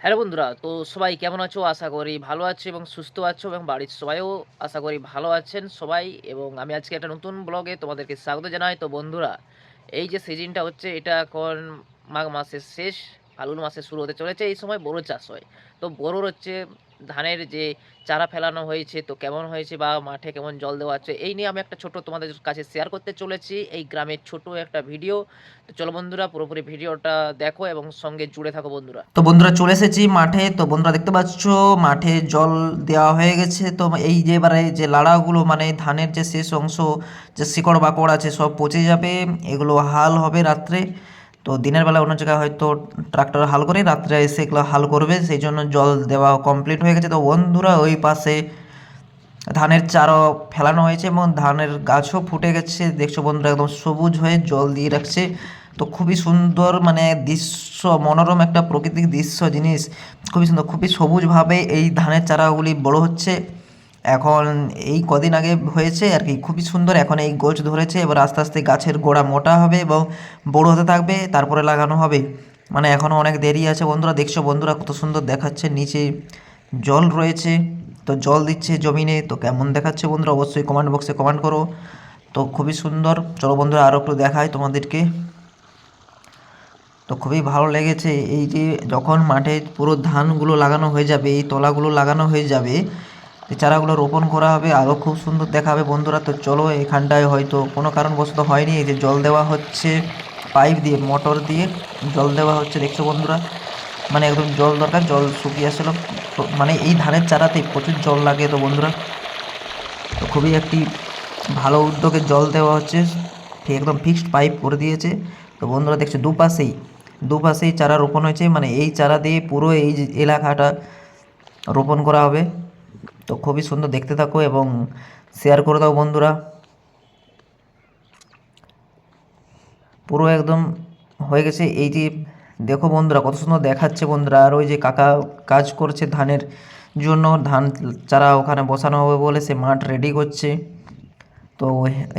Hello বন্ধুরা, তো সবাই কেমন আছো? আশা করি ভালো আছো এবং সুস্থ আছো এবং বাড়ির সবাইও আশা করি ভালো আছেন সবাই। এবং আমি আজকে একটা নতুন ব্লগে তোমাদেরকে স্বাগত জানাই। তো বন্ধুরা, এই যে সিজনটা হচ্ছে এটা এখন মাঘ মাসের শেষ, ফাল্গুন মাসে শুরু হতে চলেছে। এই সময় বোরো চাষ হয়। তো বোরোর হচ্ছে ধানের যে চারা ফেলানো হয়েছে তো কেমন হয়েছে বা মাঠে কেমন জল দেওয়া হচ্ছে এই নিয়ে আমি একটা ছোট তোমাদের কাছে শেয়ার করতে চলেছি এই গ্রামের ছোট একটা ভিডিও। তো চলো বন্ধুরা, পুরোপুরি ভিডিওটা দেখো এবং সঙ্গে জুড়ে থাকো বন্ধুরা। তো বন্ধুরা চলে এসেছি মাঠে। তো বন্ধুরা দেখতে পাচ্ছ মাঠে জল দেওয়া হয়ে গেছে। তো এই যে এবারে যে লাড়াগুলো মানে ধানের যে শেষ অংশ, যে শিকড় বাকড় আছে সব পচে যাবে। এগুলো হাল হবে রাত্রে। তো দিনের বেলা অন্য জায়গায় হয়তো ট্রাক্টর হাল করে, রাত্রে এসে এগুলো হাল করবে, সেই জন্য জল দেওয়া কমপ্লিট হয়ে গেছে। তো বন্ধুরা ওই পাশে ধানের চারাও ফেলানো হয়েছে এবং ধানের গাছও ফুটে গেছে। দেখছো বন্ধুরা একদম সবুজ হয়ে জল দিয়ে রাখছে। তো খুবই সুন্দর মানে দৃশ্য, মনোরম একটা প্রাকৃতিক দৃশ্য জিনিস। খুবই সুন্দর, খুবই সবুজভাবে এই ধানের চারাগুলি বড় হচ্ছে। এখন এই কদিন আগে হয়েছে আর কি, খুবই সুন্দর। এখন এই গোছ ধরেছে, এবার আস্তে আস্তে গাছের গোড়া মোটা হবে এবং বড় হতে থাকবে, তারপরে লাগানো হবে। মানে এখনও অনেক দেরি আছে বন্ধুরা। দেখছো বন্ধুরা কত সুন্দর দেখাচ্ছে, নিচে জল রয়েছে। তো জল দিচ্ছে জমিনে, তো কেমন দেখাচ্ছে বন্ধুরা অবশ্যই কমেন্ট বক্সে কমেন্ট করো। তো খুবই সুন্দর। চলো বন্ধুরা আরও একটু দেখাই তোমাদেরকে। তো খুবই ভালো লেগেছে এই যে যখন মাঠে পুরো ধানগুলো লাগানো হয়ে যাবে, এই তলাগুলো লাগানো হয়ে যাবে, এই চারাগুলো রোপণ করা হবে, আরও খুব সুন্দর দেখাবে বন্ধুরা। তো চলো, এখানটায় হয়তো কোনো কারণবশত হয়নি, এই যে জল দেওয়া হচ্ছে পাইপ দিয়ে, মোটর দিয়ে জল দেওয়া হচ্ছে। দেখছো বন্ধুরা মানে একদম জল দরকার, জল শুকিয়ে আসলো। মানে এই ধানের চারাতে প্রচুর জল লাগে। তো বন্ধুরা তো খুবই একটি ভালো উদ্যোগে জল দেওয়া হচ্ছে, ঠিক একদম ফিক্সড পাইপ করে দিয়েছে। তো বন্ধুরা দেখছো দুপাশেই দুপাশেই চারা রোপণ হয়েছে, মানে এই চারা দিয়ে পুরো এই যে এলাকাটা রোপণ করা হবে। তো খুবই সুন্দর, দেখতে থাকো এবং শেয়ার করে দাও বন্ধুরা। পুরো একদম হয়ে গেছে। এই যে দেখো বন্ধুরা কত সুন্দর দেখাচ্ছে বন্ধুরা। আর ওই যে কাকা কাজ করছে ধানের জন্য, ধান চারা ওখানে বসানো হবে বলে সে মাঠ রেডি করছে। তো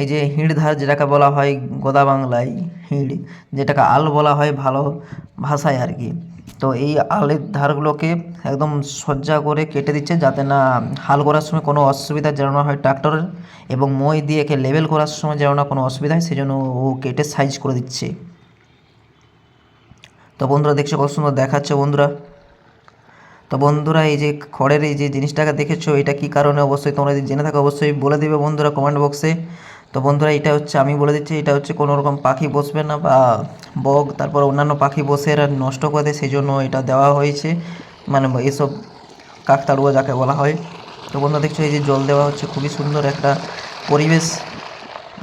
এই যে হিঁড় ধার যেটাকে বলা হয় গোদা বাংলায়, হিঁড় যেটাকে আল বলা হয় ভালো ভাষায় আর কি। তো এই আলের ধারগুলোকে একদম সজ্জা করে কেটে দিচ্ছে, যাতে না হাল করার সময় কোনো অসুবিধা যেন না হয় ট্রাক্টরের, এবং মই দিয়ে একে লেবেল করার সময় যেন না কোনো অসুবিধা হয়, সেজন্য ও কেটে সাইজ করে দিচ্ছে। তো বন্ধুরা দেখছো কত সুন্দর দেখাচ্ছে বন্ধুরা। তো বন্ধুরা এই যে খড়ের এই যে জিনিসটাকে দেখেছো, এটা কি কারণে অবশ্যই তোমরা যদি জেনে থাকো অবশ্যই বলে দিবে বন্ধুরা কমেন্ট বক্সে। তো বন্ধুরা এটা হচ্ছে, আমি বলে দিচ্ছি, এটা হচ্ছে কোনো রকম পাখি বসবে না বা বক তারপর অন্যান্য পাখি বসে এরা নষ্ট করে দেয়, সেই জন্য এটা দেওয়া হয়েছে। মানে এসব কাকতাড়ুয়া যাকে বলা হয়। তো বন্ধুরা দেখছো এই যে জল দেওয়া হচ্ছে, খুবই সুন্দর একটা পরিবেশ।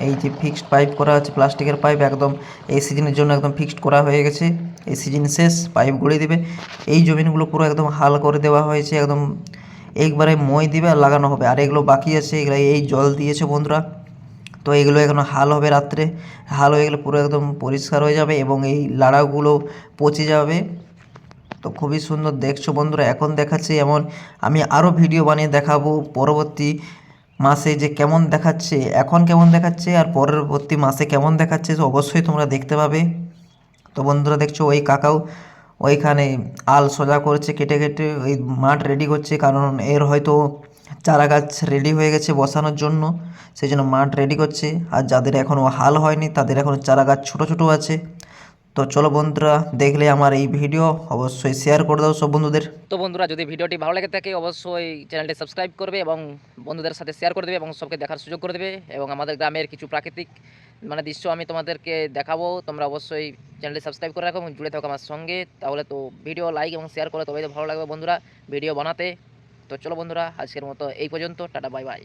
এই যে ফিক্সড পাইপ করা আছে, প্লাস্টিকের পাইপ একদম এই সিজনের জন্য একদম ফিক্সড করা হয়ে গেছে। এই সিজন শেষ, পাইপ গড়িয়ে দিবে। এই জমিনগুলো পুরো একদম হাল করে দেওয়া হয়েছে, একদম একবারে মই দিবে আর লাগানো হবে। আর এগুলো বাকি আছে, এগুলো এই জল দিয়েছে বন্ধুরা। তো এগুলো এখনো হাল হবে রাত্রে, হাল হয়ে গেলে পুরো একদম পরিষ্কার হয়ে যাবে এবং এই লাড়াগুলো পচে যাবে। তো খুবই সুন্দর দেখছো বন্ধুরা, এখন দেখাচ্ছি এমন আমি আরও ভিডিও বানিয়ে দেখাবো পরবর্তী মাসে যে কেমন দেখাচ্ছে, এখন কেমন দেখাচ্ছে আর পরবর্তী মাসে কেমন দেখাচ্ছে, তো অবশ্যই তোমরা দেখতে পাবে। তো বন্ধুরা দেখছো ওই কাকাও ওইখানে আল সোজা করছে, কেটে কেটে ওই মাঠ রেডি করছে, কারণ এর হয়তো চারা গাছ রেডি হয়ে গেছে বসানোর জন্য, সেই জন্য মাঠ রেডি করছে। আর যাদের এখনও হাল হয়নি তাদের এখনও চারা গাছ ছোটো ছোটো আছে। তো চলো বন্ধুরা, দেখলে আমার এই ভিডিও অবশ্যই শেয়ার করে দাও সব বন্ধুদের। তো বন্ধুরা, যদি ভিডিওটি ভালো লেগে থাকে অবশ্যই চ্যানেলটি সাবস্ক্রাইব করবে এবং বন্ধুদের সাথে শেয়ার করে দেবে এবং সবকে দেখার সুযোগ করে দেবে। এবং আমাদের গ্রামের কিছু প্রাকৃতিক মানে দৃশ্য আমি তোমাদেরকে দেখাবো। তোমরা অবশ্যই চ্যানেলটি সাবস্ক্রাইব করে রাখো এবং জুড়ে থাকো আমার সঙ্গে। তাহলে তো ভিডিও লাইক এবং শেয়ার করে তবেই তো ভালো লাগবে বন্ধুরা ভিডিও বানাতে। তো চলো বন্ধুরা, আজকের মতো এই পর্যন্ত। Tata, bye bye.